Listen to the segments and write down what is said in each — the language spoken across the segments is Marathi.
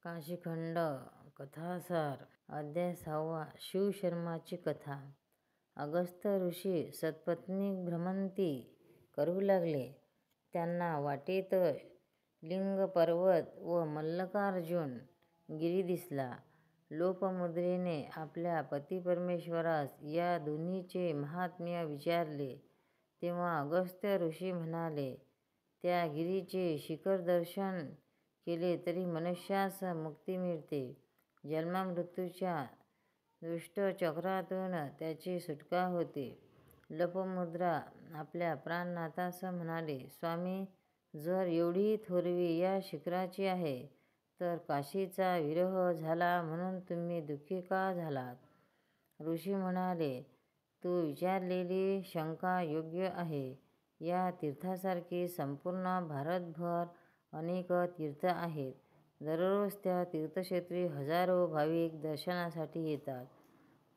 काशीखंड कथासार अध्याय 6. शिवशर्माची कथा. अगस्त्य ऋषी सत्पत्नी भ्रमंती करू लागले. त्यांना वाटेत लिंग पर्वत व मल्लिकार्जुन गिरी दिसला. लोपमुद्रेने आपल्या पती परमेश्वरास या दोन्हीचे महात्म्य विचारले तेव्हा अगस्त्य ऋषी म्हणाले, त्या गिरीचे शिखर दर्शन केले तरी मनुष्यास मुक्ती मिळते. जन्ममृत्यूच्या दुष्टचक्रातून त्याची सुटका होते. लोपमुद्रा आपल्या प्राणनाथास म्हणाले, स्वामी, जर एवढी थोरवी या शिखराची आहे तर काशीचा विरह झाला म्हणून तुम्ही दुःखी का झालात? ऋषी म्हणाले, तू विचारलेली शंका योग्य आहे. या तीर्थासारखी संपूर्ण भारतभर अनेक तीर्थ आहेत. दररोज त्या तीर्थक्षेत्री हजारो भाविक दर्शनासाठी येतात.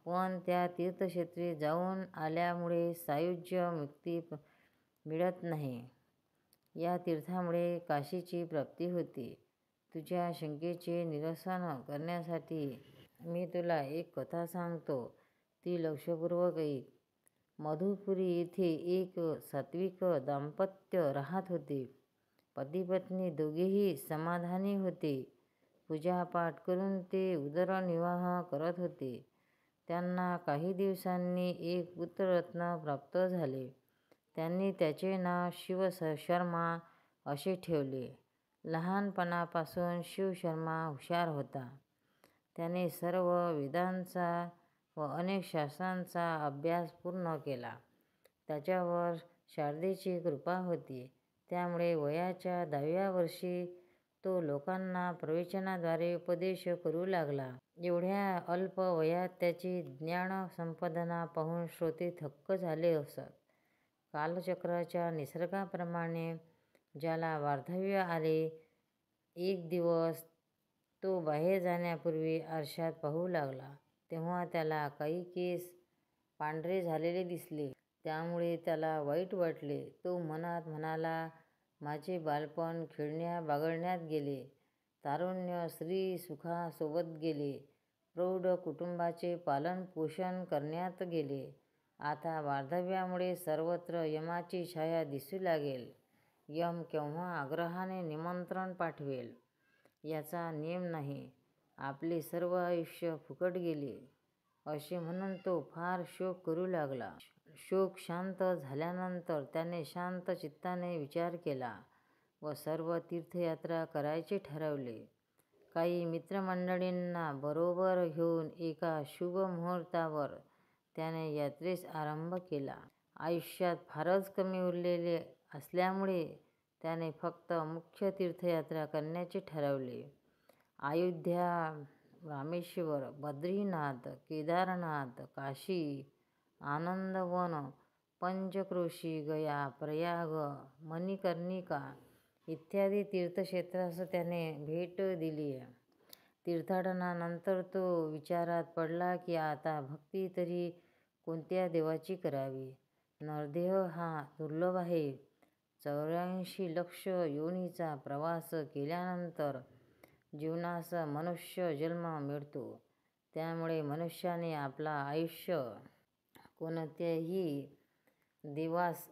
पण त्या तीर्थक्षेत्री जाऊन आल्यामुळे सायुज्य मुक्ती मिळत नाही. या तीर्थामुळे काशीची प्राप्ती होते. तुझ्या शंकेचे निरसन करण्यासाठी मी तुला एक कथा सांगतो, ती लक्षपूर्वक ऐक. मधुपुरी येथे एक सात्विक दाम्पत्य राहत होते. पती-पत्नी दोघेही समाधानी होते. पूजापाठ करून ते उदरनिर्वाह करत होते. त्यांना काही दिवसांनी एक पुत्ररत्न प्राप्त झाले. त्यांनी त्याचे नाव शिवशर्मा असे ठेवले. लहानपणापासून शिवशर्मा हुशार होता. त्याने सर्व वेदांचा व अनेक शास्त्रांचा अभ्यास पूर्ण केला. त्याच्यावर शारदेची कृपा होती. त्यामुळे वयाच्या 10व्या वर्षी तो लोकांना प्रवचनाद्वारे उपदेश करू लागला. एवढ्या अल्प वयात त्याची ज्ञानसंपादना पाहून श्रोते थक्क झाले असत. कालचक्राच्या निसर्गाप्रमाणे ज्याला वार्धक्य आले, एक दिवस तो बाहेर जाण्यापूर्वी आरशात पाहू लागला, तेव्हा त्याला काही केस पांढरे झालेले दिसले. त्यामुळे त्याला वाईट वाटले. तो मनात म्हणाला, माझे बालपण खेळण्या-बागडण्यात गेले, तारुण्य स्त्री-सुखासोबत गेले, प्रौढ कुटुंबाचे पालन-पोषण करण्यात गेले. आता वार्धक्यामुळे सर्वत्र यमाची छाया दिसू लागेल. यम केव्हा आग्रहाने निमंत्रण पाठवेल याचा नेम नाही. आपले सर्व आयुष्य फुकट गेले असे म्हणून तो फार शोक करू लागला. शोक शांत झाल्यानंतर त्याने शांत चित्ताने विचार केला व सर्व तीर्थयात्रा करायचे ठरवले. काही मित्रमंडळींना बरोबर घेऊन एका शुभ मुहूर्तावर त्याने यात्रेस आरंभ केला. आयुष्यात फारच कमी उरलेले असल्यामुळे त्याने फक्त मुख्य तीर्थयात्रा करण्याचे ठरवले. अयोध्या, रामेश्वर, बद्रीनाथ, केदारनाथ, काशी, आनंदवन, पंचक्रोशी, गया, प्रयाग, मणिकर्णिका इत्यादी तीर्थक्षेत्रास त्याने भेट दिली. तीर्थाटनानंतर तो विचारात पडला की आता भक्ती तरी कोणत्या देवाची करावी. नरदेह हा दुर्लभ आहे. 84 लक्ष योनीचा प्रवास केल्यानंतर जीवनास मनुष्य जन्म मिळतो. त्यामुळे मनुष्याने आपला आयुष्य कोणत्याही देवास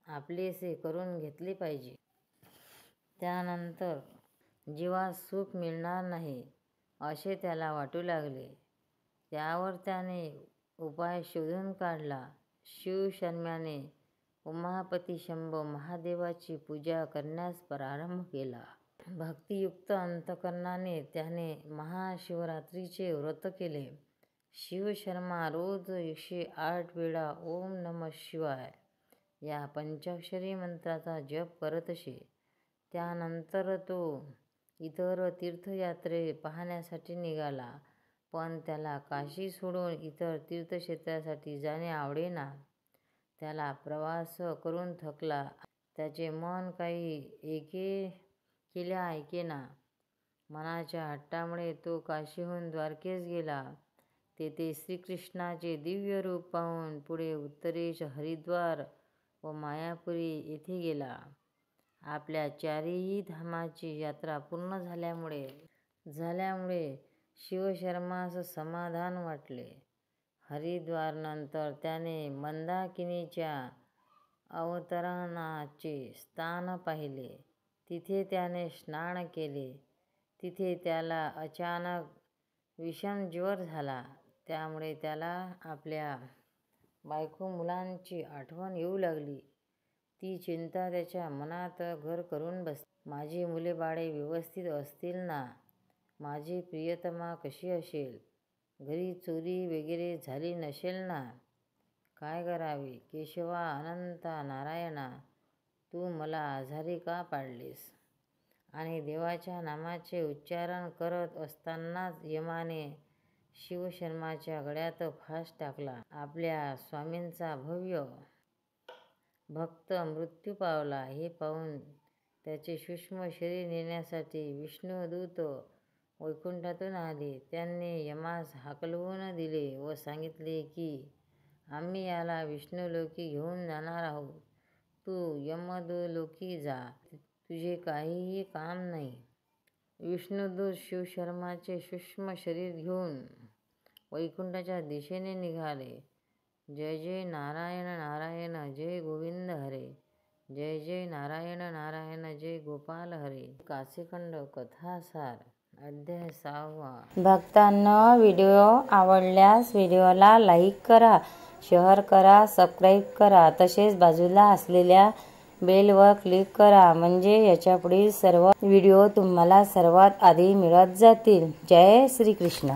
आपलेसे करून घेतले पाहिजे. त्यानंतर जीवास सुख मिळणार नाही असे त्याला वाटू लागले. त्यावर त्याने उपाय शोधून काढला. शिवशर्म्याने उमापती शंभो महादेवाची पूजा करण्यास प्रारंभ केला. भक्तियुक्त अंतःकरणाने त्याने महाशिवरात्रीचे व्रत केले. शिवशर्मा रोज 108 वेळा ओम नमः शिवाय या पंचाक्षरी मंत्राचा जप करत असे. त्यानंतर तो इतर तीर्थयात्रे पाहण्यासाठी निघाला. पण त्याला काशी सोडून इतर तीर्थक्षेत्रासाठी जाणे आवडेना. त्याला प्रवास करून थकला. त्याचे मन काही केल्या ऐकेना. मनाच्या हट्टामुळे तो काशीहून द्वारकेस गेला. तेथे श्रीकृष्णाचे दिव्य रूप पाहून पुढे उत्तरेस हरिद्वार व मायापुरी येथे गेला. आपल्या चारही धामांची यात्रा पूर्ण झाल्यामुळे झाल्यामुळे शिवशर्मास समाधान वाटले. हरिद्वारनंतर त्याने मंदाकिनीच्या अवतरणाचे स्थान पाहिले. तिथे त्याने स्नान केले. तिथे त्याला अचानक भीषण ज्वर झाला. त्यामुळे त्याला आपल्या बायको मुलांची आठवण येऊ लागली. ती चिंता त्याच्या मनात घर करून बसली. माझी मुले बाळे व्यवस्थित असतील ना? माझी प्रियतमा कशी असेल? घरी चोरी वगैरे झाली नसेल ना? काय करावे? केशवा, अनंता, नारायणा, तू मला आजारी का पाडलेस? आणि देवाच्या नामाचे उच्चारण करत असतानाच यमाने शिवशर्माच्या गळ्यात फास टाकला. आपल्या स्वामींचा भव्य भक्त मृत्यू पावला हे पाहून त्याचे सूक्ष्म शरीर नेण्यासाठी विष्णुदूत वैकुंठातून आले. त्यांनी यमास हाकलवून दिले व सांगितले की आम्ही याला विष्णुलोकी घेऊन जाणार आहोत. तू यमलोकी जा, तुझे काहीही काम नाही. विष्णुदूत शिवशर्माचे सूक्ष्म शरीर घेऊन वैकुंठाच्या दिशेने निघाले. जय जय नारायण नारायण जय गोविंद हरे. जय जय नारायण नारायण जय गोपाल हरे. काशीखंड कथासार अध्याय 6. भक्तांनो, व्हिडिओ आवडल्यास व्हिडिओला लाईक करा, शेअर करा, सबस्क्राईब करा. तसेच बाजूला असलेल्या बेलवर क्लिक करा, म्हणजे याच्या पुढील सर्व व्हिडिओ तुम्हाला सर्वात आधी मिळत जातील. जय श्री कृष्ण.